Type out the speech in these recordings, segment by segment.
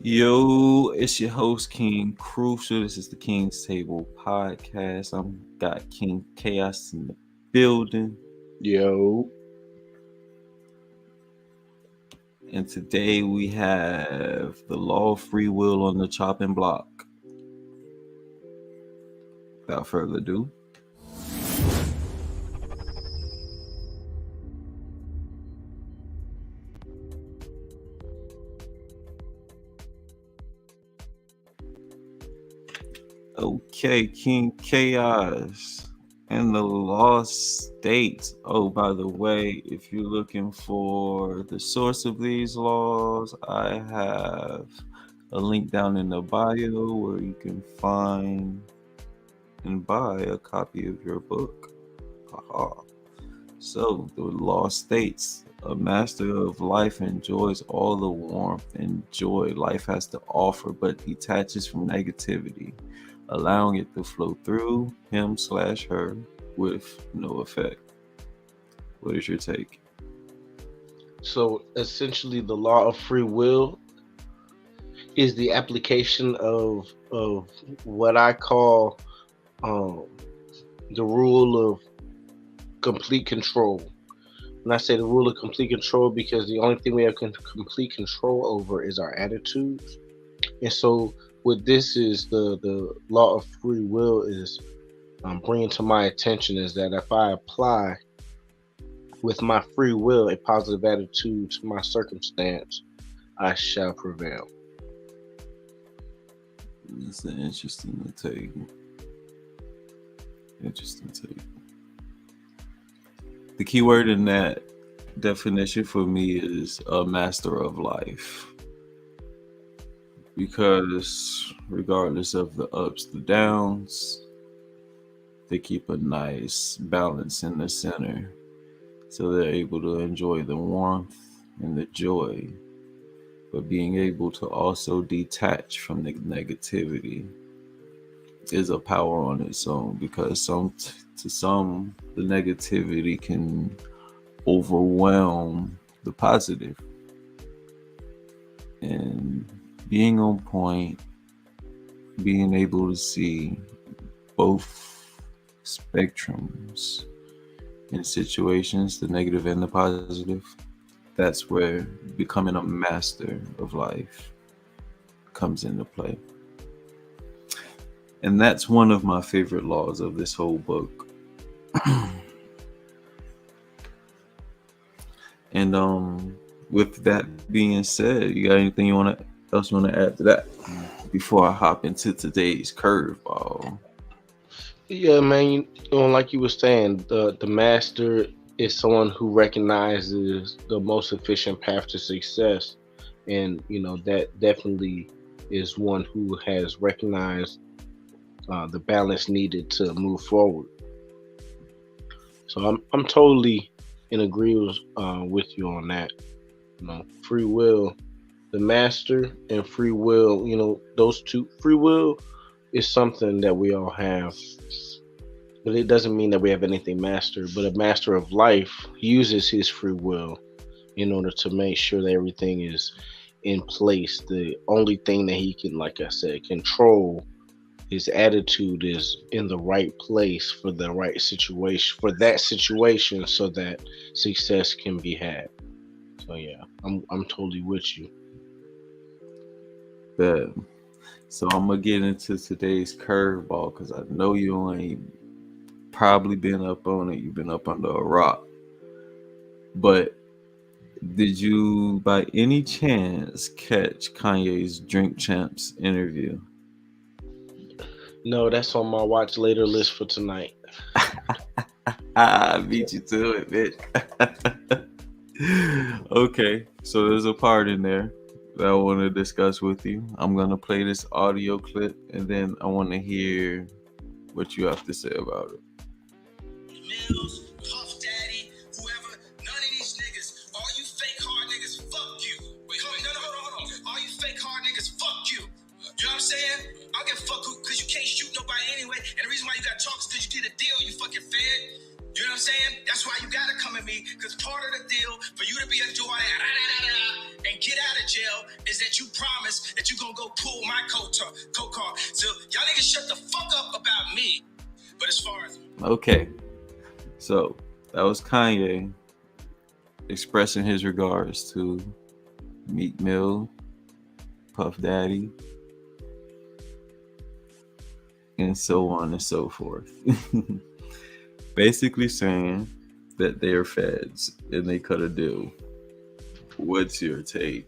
Yo, it's your host King Crucial. This is the King's Table podcast. I'm got King Chaos in the building, Yo, and today we have the law of free will on the chopping block. Without further ado, okay, King Chaos and the Lost States. Oh, by the way, if you're looking for the source of these laws, I have a link down in the bio where you can find and buy a copy of your book. Haha. So, the law states a master of life enjoys all the warmth and joy life has to offer, but detaches from negativity, allowing it to flow through him/her with no effect. What is your take? so essentially, the law of free will is the application of what I call um, the rule of complete control. And I say the rule of complete control because the only thing we have complete control over is our attitudes. And so, what this is the law of free will is bringing to my attention is that if I apply with my free will a positive attitude to my circumstance, I shall prevail. It's an interesting take. Interesting take. The key word in that definition for me is a master of life. Because regardless of the ups, the downs, they keep a nice balance in the center. So they're able to enjoy the warmth and the joy, but being able to also detach from the negativity is a power on its own because to some the negativity can overwhelm the positive, and being on point, being able to see both spectrums in situations, the negative and the positive, that's where becoming a master of life comes into play. And that's one of my favorite laws of this whole book. And with that being said, you got anything you want to add to that before I hop into today's curveball? Yeah, man. Like you were saying, the master is someone who recognizes the most efficient path to success, and that definitely is one who has recognized the balance needed to move forward. So I'm totally in agreement with you on that. Free will, the master and free will. Those two. Free will is something that we all have, but it doesn't mean that we have anything mastered. But a master of life uses his free will in order to make sure that everything is in place. The only thing that he can, like I said, control his attitude is in the right place for the right situation, for that situation, so that success can be had. So yeah, I'm totally with you. But so I'm gonna get into today's curveball because I know you ain't probably been up on it. You've been up under a rock. But did you, by any chance, catch Kanye's Drink Champs interview? No, that's on my watch later list for tonight. I beat you to it, bitch. Okay, so there's a part in there that I want to discuss with you. I'm gonna play this audio clip, and then I want to hear what you have to say about it. Mills, Puff Daddy, whoever, none of these niggas, all you fake hard niggas, fuck you. Wait, hold on. All you fake hard niggas, fuck you. You know what I'm saying? I don't give a fuck who, because you can't shoot nobody anyway. And the reason why you got talks is because you did a deal, you fucking fed. You know what I'm saying? That's why you gotta come at me, because part of the deal for you to be a Jordan and get out of jail is that you promised that you gonna go pull my co-car. So y'all niggas shut the fuck up about me. But as far as Okay, so that was Kanye expressing his regards to Meek Mill, Puff Daddy, and so on and so forth. Basically saying that they're feds and they cut a deal. What's your take?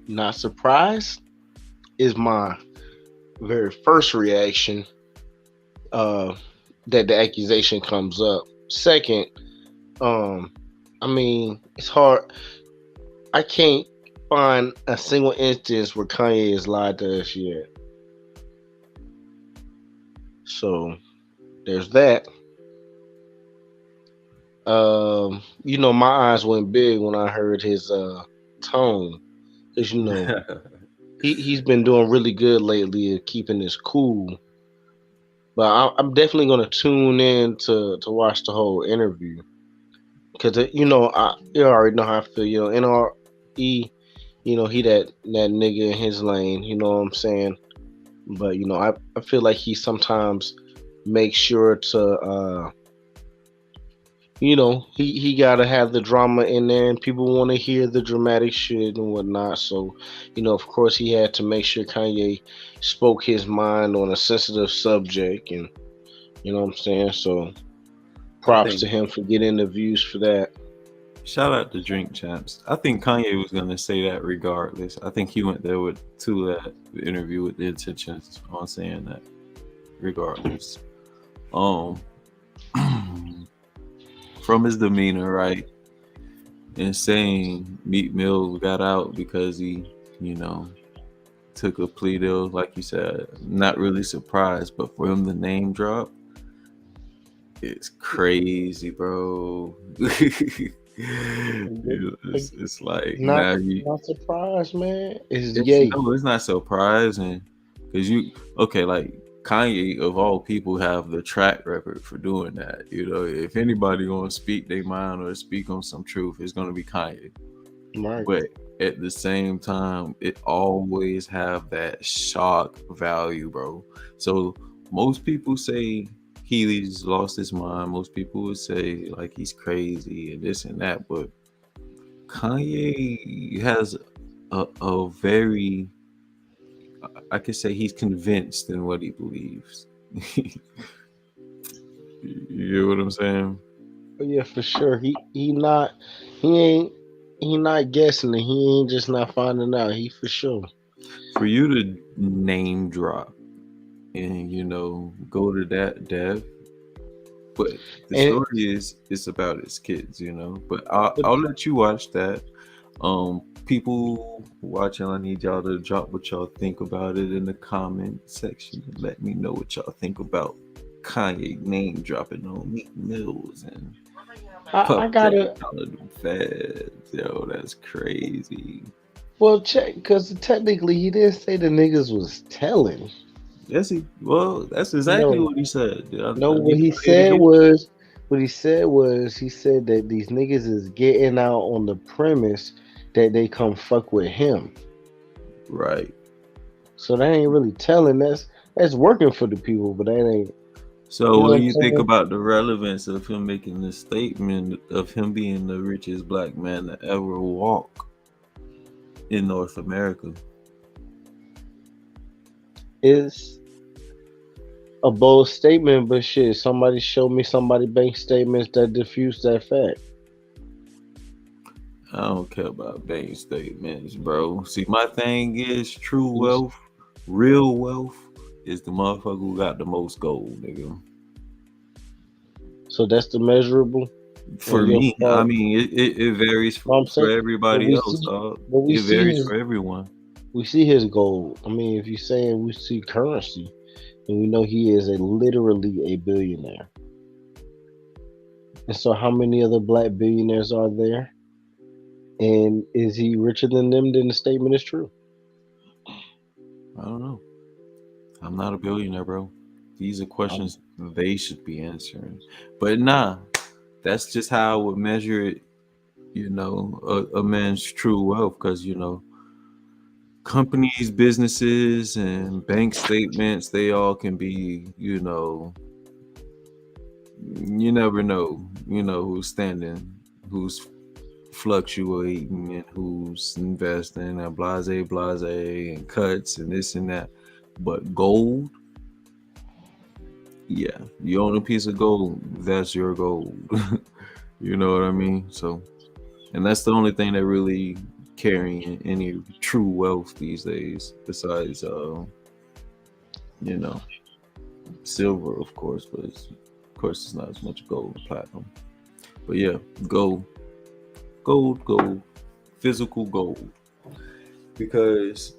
Not surprised is my very first reaction. That the accusation comes up. Second, um, I mean, it's hard. I can't find a single instance where Kanye has lied to us yet. So there's that. My eyes went big when I heard his tone, because he's been doing really good lately at keeping his cool. But I'm definitely gonna tune in to watch the whole interview, because you already know how I feel. NRE, he that nigga in his lane. You know what I'm saying? But I feel like he sometimes makes sure to he gotta have the drama in there, and people want to hear the dramatic shit and whatnot. So, of course, he had to make sure Kanye spoke his mind on a sensitive subject, and you know what I'm saying. So, I props think to him for getting the views for that. shout out to Drink Champs. I think Kanye was gonna say that regardless. I think he went there to that interview with the intentions on saying that regardless. Um, from his demeanor, right, and saying Meek Mill got out because he, you know, took a plea deal, like you said. Not really surprised, but for him to name drop, it's crazy, bro. It's like Not now you. not surprised, man. It's It's yay. no, it's not surprising because like Kanye of all people have the track record for doing that. If anybody gonna speak their mind or speak on some truth, it's gonna be Kanye. Right. But at the same time, it always have that shock value, bro. So most people say he's lost his mind. Most people would say like he's crazy and this and that, but Kanye has a very, I could say he's convinced in what he believes. You know what I'm saying? But yeah, for sure. He ain't he not guessing it. He ain't just not finding out. He for sure. For you to name drop and go to that depth, but the And story is it's about his kids. But I'll, but I'll let you watch that. People watching, I need y'all to drop what y'all think about it in the comment section. Let me know what y'all think about Kanye name dropping on Meek Mills and I Puff Daddy gotta calling them fads. Yo, that's crazy. well check, because technically he didn't say the niggas was telling. That's exactly No, what he said. no. I need to play it again. He said that these niggas is getting out on the premise that they come fuck with him. Right. So that ain't really telling. That's working for the people, but that ain't. So, You know what what do I'm you think saying? about the relevance of him making this statement of him being the richest black man to ever walk in North America? It's a bold statement, but shit, somebody show me somebody bank statements that diffuse that fact. I don't care about bank statements, bro. See, my thing is true You s- wealth, real wealth is the motherfucker who got the most gold, nigga. So that's the measurable For in your me, I thought. mean, it varies What I'm for saying, but everybody we else, see, dog. but we It see varies his, for everyone. we see his goal. I mean, if you're saying we see currency, and we know he is literally a billionaire. And so, how many other black billionaires are there? And is he richer than them? Then the statement is true. I don't know. I'm not a billionaire, bro. These are Um, questions they should be answering. But nah, that's just how I would measure it a man's true wealth, because companies, businesses, and bank statements, they all can be, you never know, who's standing, who's fluctuating, and who's investing, and blase, and cuts, and this and that. But gold, yeah, you own a piece of gold, that's your gold. You know what I mean? So, and that's the only thing that really carrying any true wealth these days, besides, you know, silver, of course, but of course it's not as much gold and platinum. But yeah, gold, gold, physical gold. Because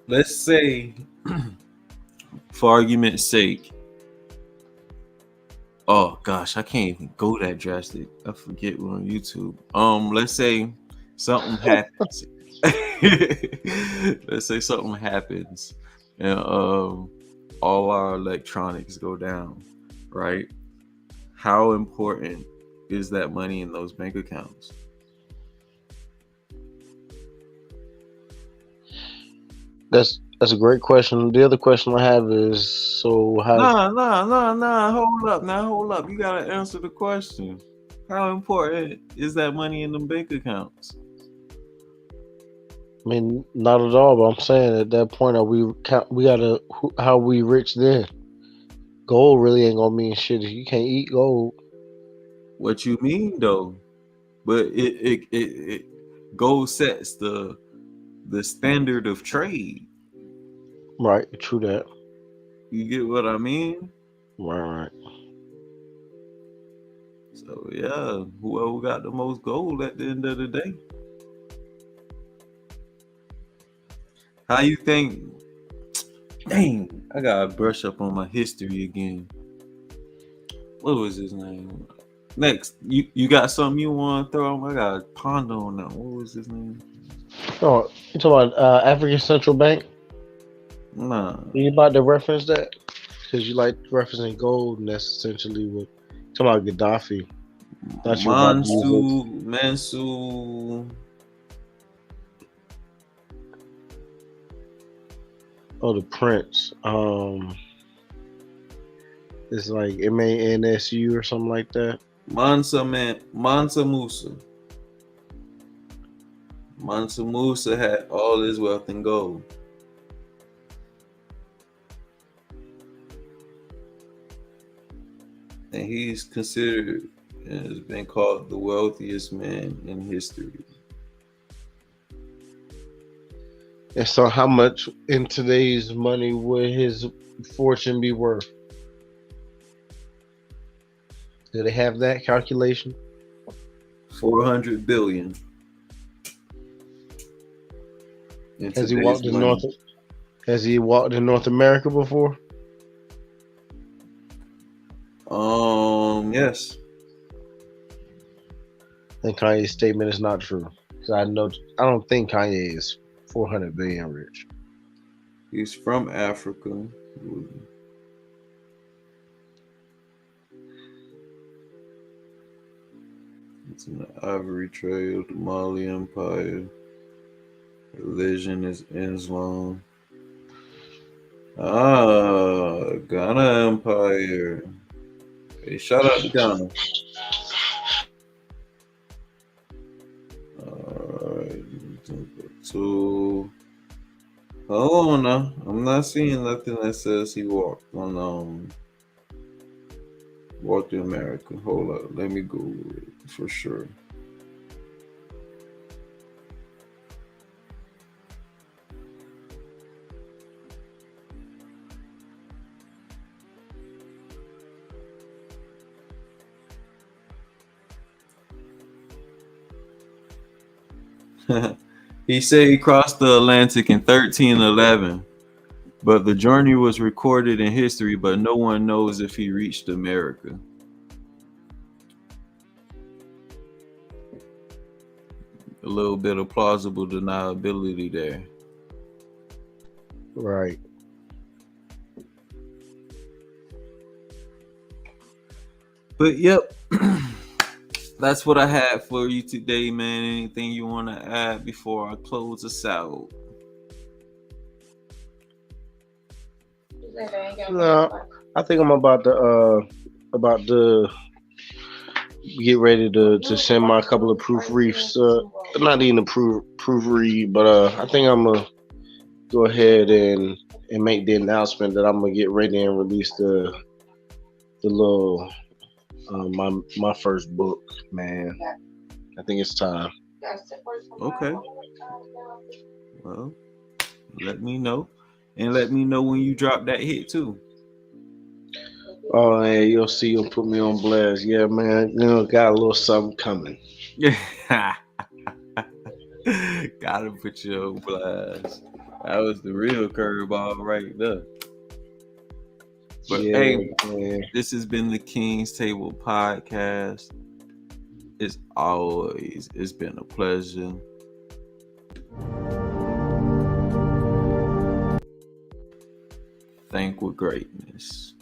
let's say, for argument's sake, oh gosh, I can't even go that drastic. I forget we're on YouTube. Let's say something happens. Let's say something happens, and all our electronics go down, right? How important is that money in those bank accounts? That's a great question. The other question I have is, so how? Nah. Hold up. You gotta answer the question. How important is that money in them bank accounts? I mean, not at all. But I'm saying at that point, are we count? We gotta. How we rich then? Gold really ain't gonna mean shit if you can't eat gold. What you mean though? But it gold sets the standard of trade. Right. True that. You get what I mean? Right. So yeah, whoever got the most gold at the end of the day. How you think? Dang, I gotta brush up on my history again. What was his name? Next, you got something you want to throw? I gotta ponder on that. What was his name? Oh, you talking about African Central Bank? Nah, You about to reference that? Because you like referencing gold, and that's essentially what. Talking about Gaddafi. Thought you were about to use it. Mansu. Oh, the Prince. It's like MANSU or something like that. Mansa Musa. Mansa Musa had all his wealth in gold. And he's considered and has been called the wealthiest man in history. And so, how much in today's money would his fortune be worth? Do they have that calculation? 400 billion in Has he today's walked in North? money. Has he walked in North America before? Yes. And Kanye's statement is not true. Because I don't think Kanye is 400 billion rich. He's from Africa. It's in the Ivory Trail, the Mali Empire. Religion is Islam. Ghana Empire. Hey, shout out to Ghana. Alright. So hold on now. I'm not seeing nothing that says he walked in America. Hold up. Let me Google it for sure. He said he crossed the Atlantic in 1311, but the journey was recorded in history, but no one knows if he reached America. A little bit of plausible deniability there. Right. But yep. That's what I had for you today, man. Anything you want to add before I close us out? No, I think I'm about to get ready to send my couple of proofreads. Not even a proofread, but I think I'm gonna go ahead and make the announcement that I'm gonna get ready and release the little my first book, man. I think it's time. Okay. Well, let me know. And let me know when you drop that hit too. Oh, yeah, you'll see. You'll put me on blast. Yeah, man. You know, got a little something coming. Gotta put you on blast. That was the real curveball right there. But Yeah, hey, man. this has been the King's Table Podcast. It's been a pleasure. Think with greatness.